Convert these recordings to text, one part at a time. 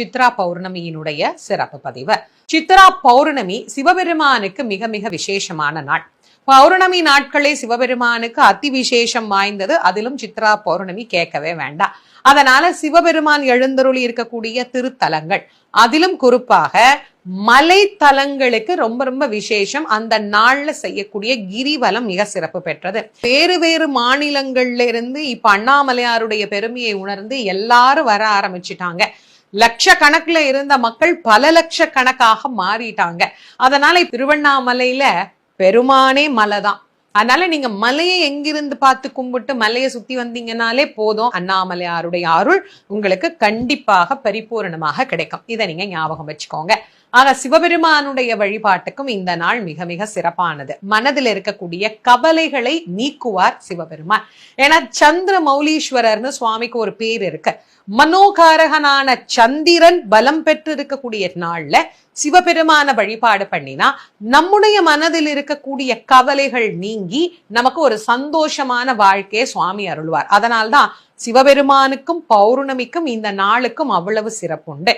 சித்ரா பௌர்ணமியினுடைய சிறப்பு பதிவு. சித்ரா பௌர்ணமி சிவபெருமானுக்கு மிக மிக விசேஷமான நாள். பௌர்ணமி நாட்களே சிவபெருமானுக்கு அதி விசேஷம் வாய்ந்தது. அதிலும் சித்ரா பௌர்ணமி கேட்கவே வேண்டாம். அதனால சிவபெருமான் எழுந்தருளி இருக்கக்கூடிய திருத்தலங்கள், அதிலும் குறிப்பாக மலை தலங்களுக்கு ரொம்ப ரொம்ப விசேஷம். அந்த நாள்ல செய்யக்கூடிய கிரிவலம் மிக சிறப்பு பெற்றது. வேறு வேறு மாநிலங்கள்ல இருந்து இப்ப அண்ணாமலையாருடைய பெருமையை உணர்ந்து எல்லாரும் வர ஆரம்பிச்சுட்டாங்க. லட்சக்கணக்குல இருந்த மக்கள் பல லட்சக்கணக்காக மாறிட்டாங்க. அதனால திருவண்ணாமலையில பெருமானே மலைதான். அதனால நீங்க மலையை எங்கிருந்து பார்த்து கும்பிட்டு மலையை சுத்தி வந்தீங்கன்னாலே போதும், அண்ணாமலையாருடைய அருள் உங்களுக்கு கண்டிப்பாக பரிபூரணமாக கிடைக்கும். இதை நீங்க ஞாபகம் வச்சுக்கோங்க. ஆக சிவபெருமானுடைய வழிபாட்டுக்கும் இந்த நாள் மிக மிக சிறப்பானது. மனதில் இருக்கக்கூடிய கவலைகளை நீக்குவார் சிவபெருமான். ஏன்னா சந்திர மௌலீஸ்வரர்னு சுவாமிக்கு ஒரு பேர் இருக்கு. மனோகாரகனான சந்திரன் பலம் பெற்று இருக்கக்கூடிய நாள்ல சிவபெருமான வழிபாடு பண்ணினா நம்முடைய மனதில் இருக்கக்கூடிய கவலைகள் நீங்கி நமக்கு ஒரு சந்தோஷமான வாழ்க்கையை சுவாமி அருள்வார். அதனால்தான் சிவபெருமானுக்கும் பௌர்ணமிக்கும் இந்த நாளுக்கும் அவ்வளவு சிறப்புண்டு.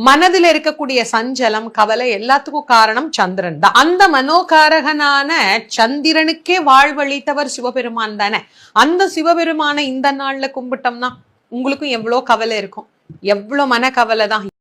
மனதில் இருக்கக்கூடிய சஞ்சலம், கவலை எல்லாத்துக்கும் காரணம் சந்திரன் தான். அந்த மனோகாரகனான சந்திரனுக்கே வாழ்வழித்தவர் சிவபெருமான் தானே. அந்த சிவபெருமான இந்த நாள்ல கும்பிட்டோம்னா உங்களுக்கும் எவ்வளவு கவலை இருக்கும், எவ்வளவு மன கவலை தான்.